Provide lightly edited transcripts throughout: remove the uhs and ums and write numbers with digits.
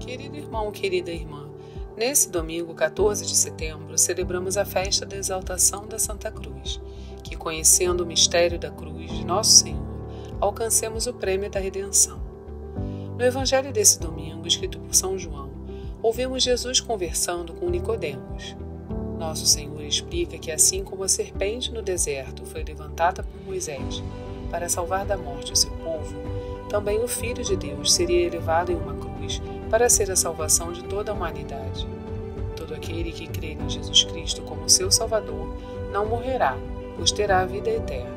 Querido irmão, querida irmã, nesse domingo 14 de setembro celebramos a festa da exaltação da Santa Cruz, que conhecendo o mistério da cruz de Nosso Senhor, alcancemos o prêmio da redenção. No evangelho desse domingo, escrito por São João, ouvimos Jesus conversando com Nicodemos. Nosso Senhor explica que assim como a serpente no deserto foi levantada por Moisés para salvar da morte o seu povo, também o Filho de Deus seria elevado em uma cruz para ser a salvação de toda a humanidade. Todo aquele que crer em Jesus Cristo como seu Salvador não morrerá, pois terá a vida eterna.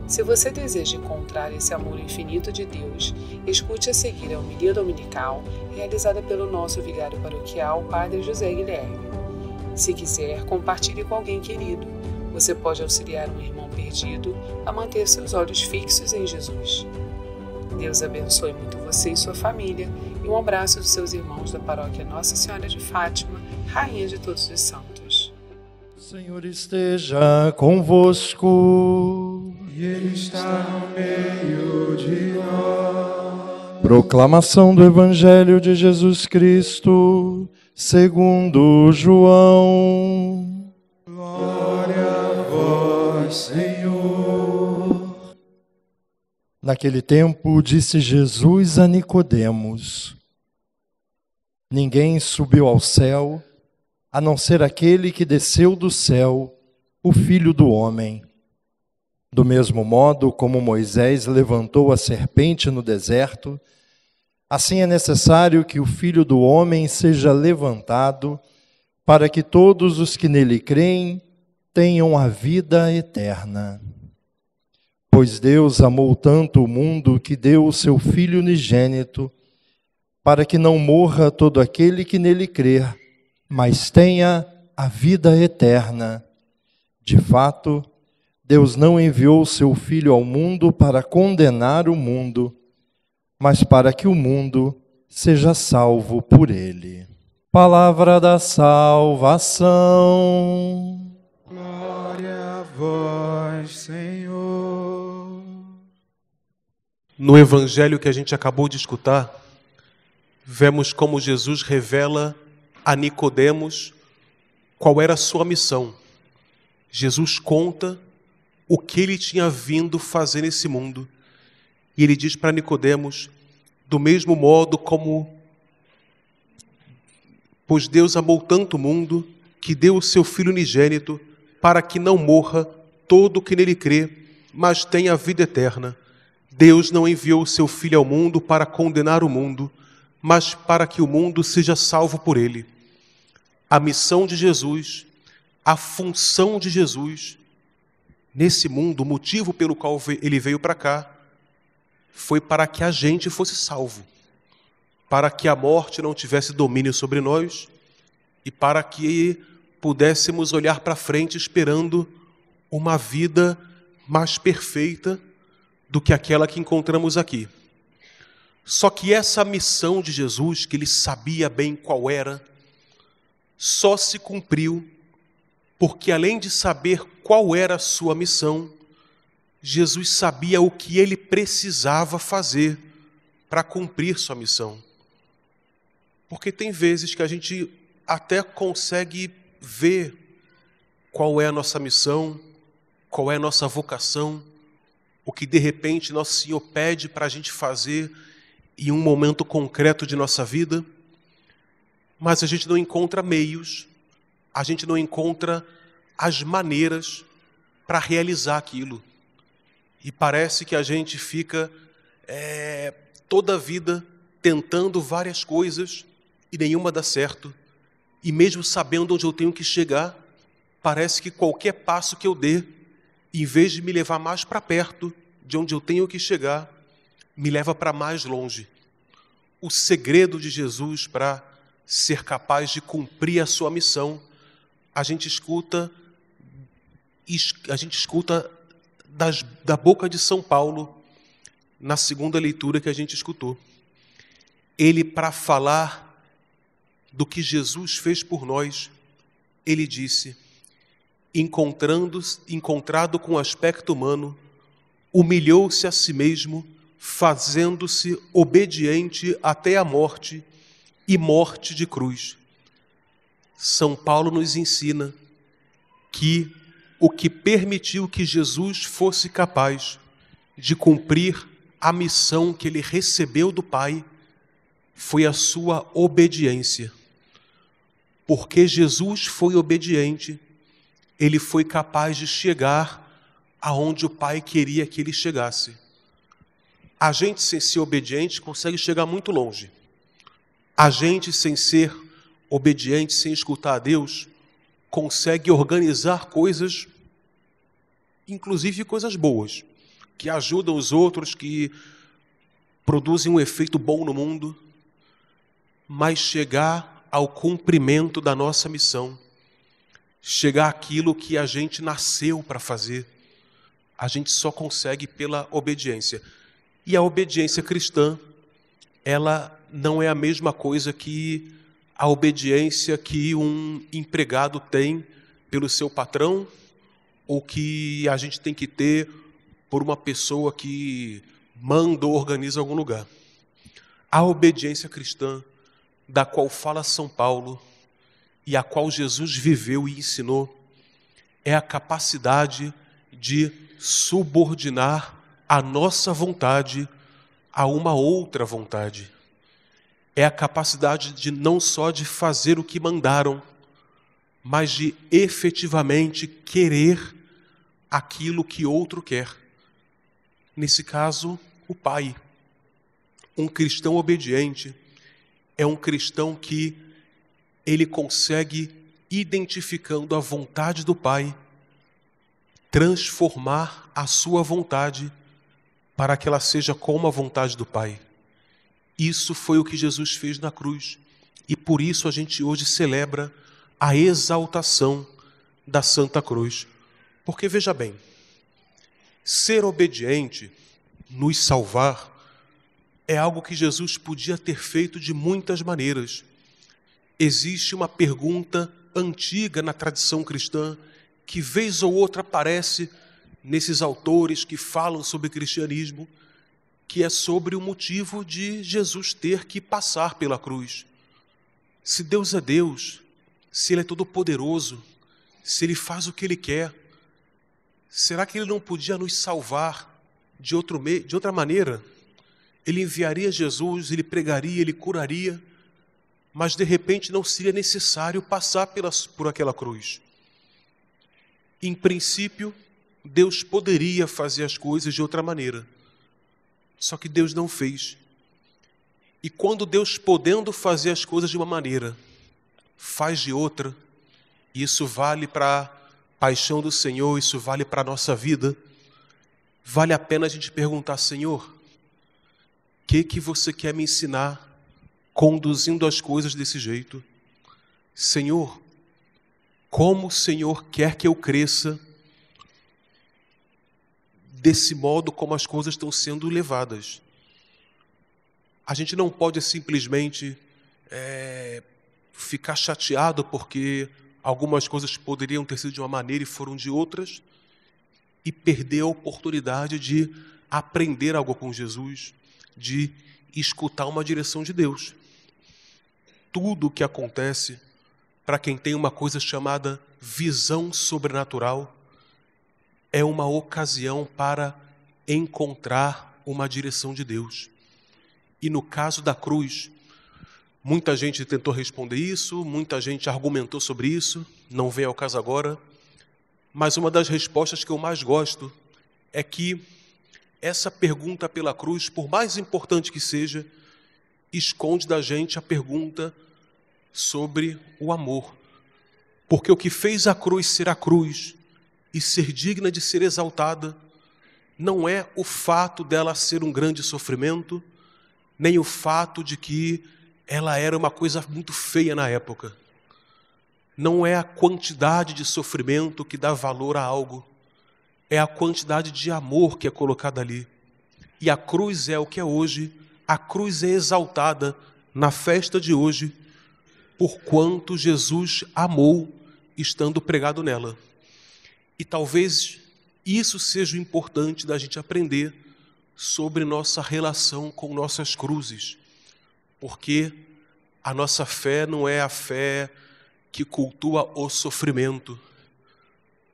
Se você deseja encontrar esse amor infinito de Deus, escute a seguir a homilia dominical realizada pelo nosso vigário paroquial, Padre José Guilherme. Se quiser, compartilhe com alguém querido. Você pode auxiliar um irmão perdido a manter seus olhos fixos em Jesus. Deus abençoe muito você e sua família, e um abraço dos seus irmãos da paróquia Nossa Senhora de Fátima, Rainha de Todos os Santos. O Senhor esteja convosco. E Ele está no meio de nós. Proclamação do Evangelho de Jesus Cristo, segundo João. Glória a vós, Senhor. Naquele tempo disse Jesus a Nicodemos: Ninguém subiu ao céu, a não ser aquele que desceu do céu, o Filho do Homem. Do mesmo modo como Moisés levantou a serpente no deserto, assim é necessário que o Filho do Homem seja levantado, para que todos os que nele creem tenham a vida eterna. Pois Deus amou tanto o mundo que deu o seu Filho unigênito, para que não morra todo aquele que nele crer, mas tenha a vida eterna. De fato, Deus não enviou o seu Filho ao mundo para condenar o mundo, mas para que o mundo seja salvo por ele. Palavra da salvação. Glória a vós, Senhor. No evangelho que a gente acabou de escutar, vemos como Jesus revela a Nicodemos qual era a sua missão. Jesus conta o que ele tinha vindo fazer nesse mundo. E ele diz para Nicodemos, do mesmo modo como, pois Deus amou tanto o mundo, que deu o seu Filho unigênito, para que não morra todo o que nele crê, mas tenha a vida eterna. Deus não enviou o seu Filho ao mundo para condenar o mundo, mas para que o mundo seja salvo por ele. A missão de Jesus, a função de Jesus nesse mundo, o motivo pelo qual ele veio para cá, foi para que a gente fosse salvo, para que a morte não tivesse domínio sobre nós e para que pudéssemos olhar para frente esperando uma vida mais perfeita do que aquela que encontramos aqui. Só que essa missão de Jesus, que ele sabia bem qual era, só se cumpriu porque, além de saber qual era a sua missão, Jesus sabia o que ele precisava fazer para cumprir sua missão. Porque tem vezes que a gente até consegue ver qual é a nossa missão, qual é a nossa vocação, o que de repente Nosso Senhor pede para a gente fazer em um momento concreto de nossa vida, mas a gente não encontra meios, a gente não encontra as maneiras para realizar aquilo. E parece que a gente fica toda a vida tentando várias coisas e nenhuma dá certo. E mesmo sabendo onde eu tenho que chegar, parece que qualquer passo que eu dê, em vez de me levar mais para perto de onde eu tenho que chegar, me leva para mais longe. O segredo de Jesus para ser capaz de cumprir a sua missão, a gente escuta da boca de São Paulo, na segunda leitura que a gente escutou. Ele, para falar do que Jesus fez por nós, ele disse: encontrado com aspecto humano, humilhou-se a si mesmo, fazendo-se obediente até a morte e morte de cruz. São Paulo nos ensina que o que permitiu que Jesus fosse capaz de cumprir a missão que ele recebeu do Pai foi a sua obediência. Porque Jesus foi obediente, ele foi capaz de chegar aonde o Pai queria que ele chegasse. A gente, sem ser obediente, consegue chegar muito longe. A gente, sem ser obediente, sem escutar a Deus, consegue organizar coisas, inclusive coisas boas, que ajudam os outros, que produzem um efeito bom no mundo, mas chegar ao cumprimento da nossa missão, chegar àquilo que a gente nasceu para fazer, a gente só consegue pela obediência. E a obediência cristã, ela não é a mesma coisa que a obediência que um empregado tem pelo seu patrão, ou que a gente tem que ter por uma pessoa que manda ou organiza algum lugar. A obediência cristã, da qual fala São Paulo, e a qual Jesus viveu e ensinou, é a capacidade de subordinar a nossa vontade a uma outra vontade. É a capacidade de não só de fazer o que mandaram, mas de efetivamente querer aquilo que outro quer. Nesse caso, o Pai. Um cristão obediente é um cristão que ele consegue, identificando a vontade do Pai, transformar a sua vontade para que ela seja como a vontade do Pai. Isso foi o que Jesus fez na cruz. E por isso a gente hoje celebra a exaltação da Santa Cruz. Porque, veja bem, ser obediente, nos salvar, é algo que Jesus podia ter feito de muitas maneiras. Existe uma pergunta antiga na tradição cristã, que vez ou outra aparece nesses autores que falam sobre cristianismo, que é sobre o motivo de Jesus ter que passar pela cruz. Se Deus é Deus, se Ele é todo-poderoso, se Ele faz o que Ele quer, será que Ele não podia nos salvar de outra maneira? Ele enviaria Jesus, Ele pregaria, Ele curaria, mas de repente não seria necessário passar por aquela cruz. Em princípio, Deus poderia fazer as coisas de outra maneira, só que Deus não fez. E quando Deus, podendo fazer as coisas de uma maneira, faz de outra, e isso vale para a paixão do Senhor, isso vale para a nossa vida, vale a pena a gente perguntar: Senhor, o que você quer me ensinar conduzindo as coisas desse jeito? Senhor, como o Senhor quer que eu cresça desse modo como as coisas estão sendo levadas? A gente não pode simplesmente ficar chateado porque algumas coisas poderiam ter sido de uma maneira e foram de outras, e perder a oportunidade de aprender algo com Jesus, de escutar uma direção de Deus. Tudo o que acontece para quem tem uma coisa chamada visão sobrenatural é uma ocasião para encontrar uma direção de Deus. E no caso da cruz, muita gente tentou responder isso, muita gente argumentou sobre isso, não vem ao caso agora, mas uma das respostas que eu mais gosto é que essa pergunta pela cruz, por mais importante que seja, esconde da gente a pergunta sobre o amor. Porque o que fez a cruz ser a cruz e ser digna de ser exaltada não é o fato dela ser um grande sofrimento, nem o fato de que ela era uma coisa muito feia na época. Não é a quantidade de sofrimento que dá valor a algo, é a quantidade de amor que é colocada ali. E a cruz é o que é hoje, a cruz é exaltada na festa de hoje, por quanto Jesus amou estando pregado nela. E talvez isso seja o importante da gente aprender sobre nossa relação com nossas cruzes, porque A nossa fé não é a fé que cultua o sofrimento,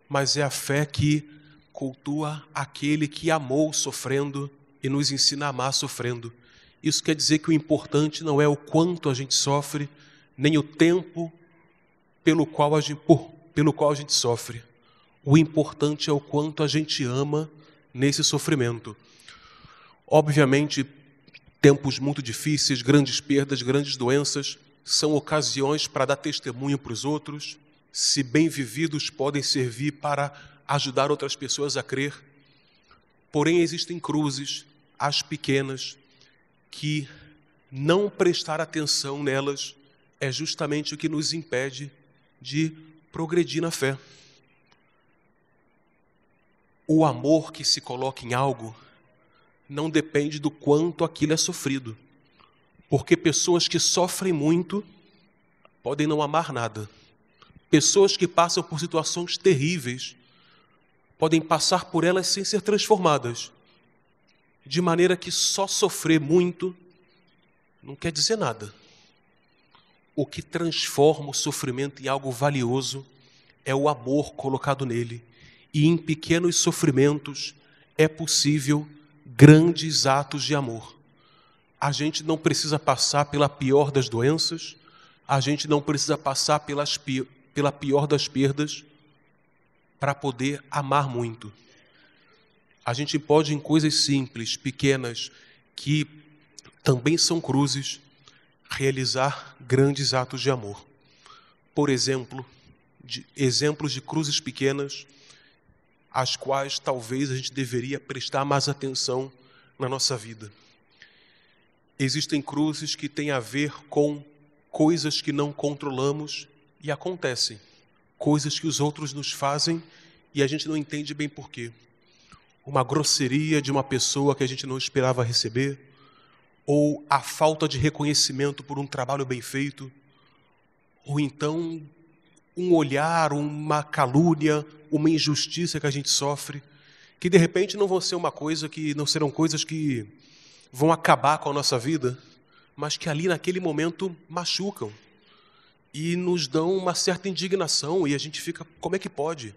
mas é a fé que cultua aquele que amou sofrendo e nos ensina a amar sofrendo. Isso quer dizer que o importante não é o quanto a gente sofre, nem o tempo pelo qual a gente sofre. O importante é o quanto a gente ama nesse sofrimento. Obviamente, tempos muito difíceis, grandes perdas, grandes doenças, são ocasiões para dar testemunho para os outros. Se bem vividos, podem servir para ajudar outras pessoas a crer. Porém, existem cruzes, as pequenas, que não prestar atenção nelas é justamente o que nos impede de progredir na fé. O amor que se coloca em algo não depende do quanto aquilo é sofrido. Porque pessoas que sofrem muito podem não amar nada. Pessoas que passam por situações terríveis podem passar por elas sem ser transformadas. De maneira que só sofrer muito não quer dizer nada. O que transforma o sofrimento em algo valioso é o amor colocado nele. E em pequenos sofrimentos é possível grandes atos de amor. A gente não precisa passar pela pior das doenças, a gente não precisa passar pela pior das perdas para poder amar muito. A gente pode, em coisas simples, pequenas, que também são cruzes, realizar grandes atos de amor. Por exemplo, exemplos de cruzes pequenas, às quais talvez a gente deveria prestar mais atenção na nossa vida. Existem cruzes que têm a ver com coisas que não controlamos e acontecem. Coisas que os outros nos fazem e a gente não entende bem por quê. Uma grosseria de uma pessoa que a gente não esperava receber, ou a falta de reconhecimento por um trabalho bem feito, ou então um olhar, uma calúnia, uma injustiça que a gente sofre, que de repente não serão coisas que vão acabar com a nossa vida, mas que ali naquele momento machucam e nos dão uma certa indignação e a gente fica, como é que pode?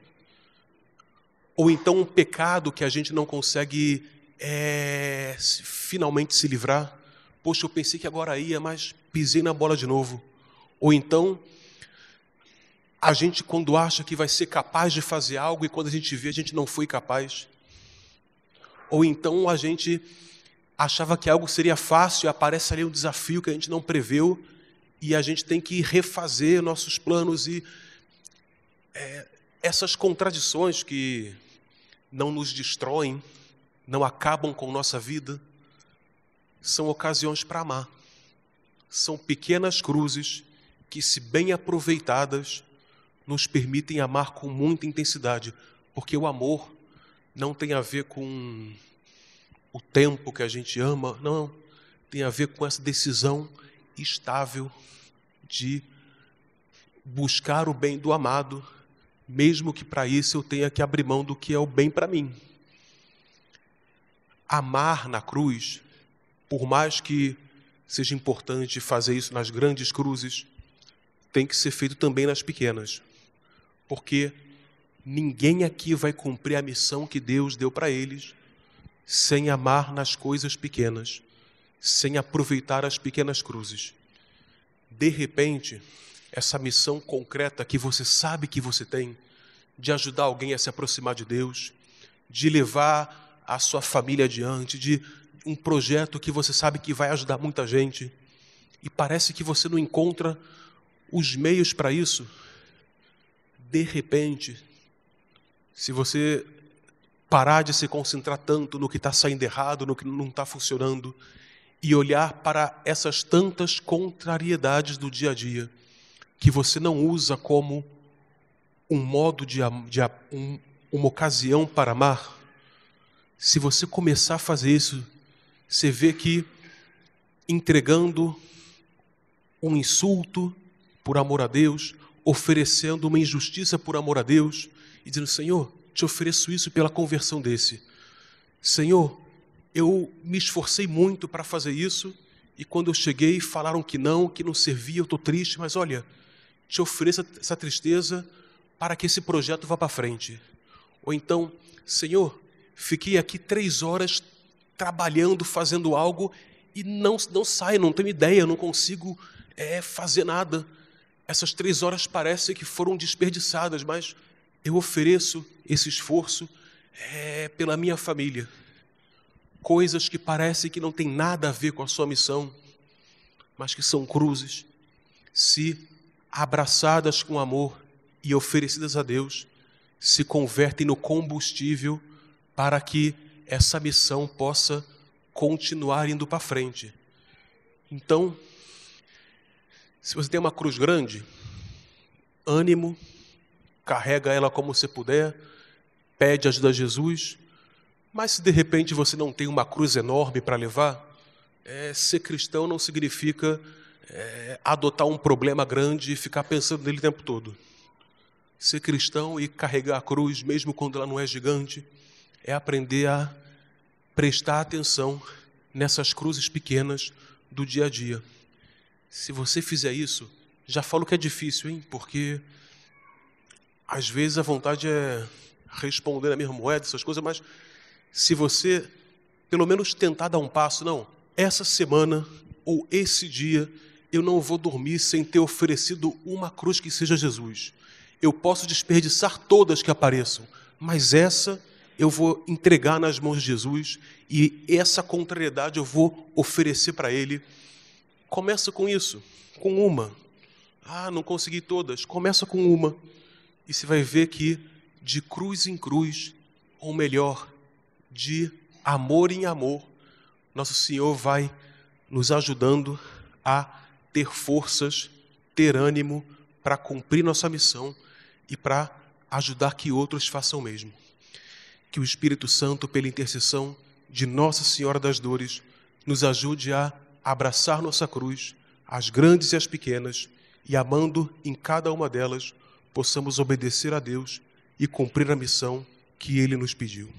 Ou então um pecado que a gente não consegue finalmente se livrar. Poxa, eu pensei que agora ia, mas pisei na bola de novo. Ou então, a gente quando acha que vai ser capaz de fazer algo e quando a gente vê, a gente não foi capaz. Ou então a gente achava que algo seria fácil e aparece ali um desafio que a gente não preveu e a gente tem que refazer nossos planos e essas contradições que não nos destroem, não acabam com nossa vida, são ocasiões para amar. São pequenas cruzes que, se bem aproveitadas, nos permitem amar com muita intensidade, porque o amor não tem a ver com o tempo que a gente ama, não, tem a ver com essa decisão estável de buscar o bem do amado, mesmo que para isso eu tenha que abrir mão do que é o bem para mim. Amar na cruz, por mais que seja importante fazer isso nas grandes cruzes, tem que ser feito também nas pequenas. Porque ninguém aqui vai cumprir a missão que Deus deu para eles sem amar nas coisas pequenas, sem aproveitar as pequenas cruzes. De repente, essa missão concreta que você sabe que você tem, de ajudar alguém a se aproximar de Deus, de levar a sua família adiante, de um projeto que você sabe que vai ajudar muita gente, e parece que você não encontra os meios para isso. De repente, se você parar de se concentrar tanto no que está saindo errado, no que não está funcionando, e olhar para essas tantas contrariedades do dia a dia, que você não usa como um modo uma ocasião para amar, se você começar a fazer isso, você vê que entregando um insulto por amor a Deus, oferecendo uma injustiça por amor a Deus, e dizendo, Senhor, te ofereço isso pela conversão desse. Senhor, eu me esforcei muito para fazer isso, e quando eu cheguei falaram que não servia, eu estou triste, mas olha, te ofereço essa tristeza para que esse projeto vá para frente. Ou então, Senhor, fiquei aqui 3 horas trabalhando, fazendo algo e não sai, não tenho ideia, não consigo fazer nada. Essas 3 horas parece que foram desperdiçadas, mas eu ofereço esse esforço pela minha família. Coisas que parecem que não tem nada a ver com a sua missão, mas que são cruzes, se abraçadas com amor e oferecidas a Deus, se convertem no combustível para que essa missão possa continuar indo para frente. Então, se você tem uma cruz grande, ânimo, carrega ela como você puder, pede ajuda a Jesus, mas se de repente você não tem uma cruz enorme para levar, ser cristão não significa adotar um problema grande e ficar pensando nele o tempo todo. Ser cristão e carregar a cruz, mesmo quando ela não é gigante, é aprender a prestar atenção nessas cruzes pequenas do dia a dia. Se você fizer isso, já falo que é difícil, hein? Porque às vezes a vontade é responder na mesma moeda, essas coisas, mas se você pelo menos tentar dar um passo, não, essa semana ou esse dia eu não vou dormir sem ter oferecido uma cruz que seja Jesus. Eu posso desperdiçar todas que apareçam, mas essa eu vou entregar nas mãos de Jesus e essa contrariedade eu vou oferecer para Ele. Começa com isso, com uma. Não consegui todas. Começa com uma e você vai ver que de cruz em cruz, ou melhor, de amor em amor, nosso Senhor vai nos ajudando a ter forças, ter ânimo para cumprir nossa missão e para ajudar que outros façam o mesmo. Que o Espírito Santo, pela intercessão de Nossa Senhora das Dores, nos ajude a abraçar nossa cruz, as grandes e as pequenas, e amando em cada uma delas, possamos obedecer a Deus e cumprir a missão que Ele nos pediu.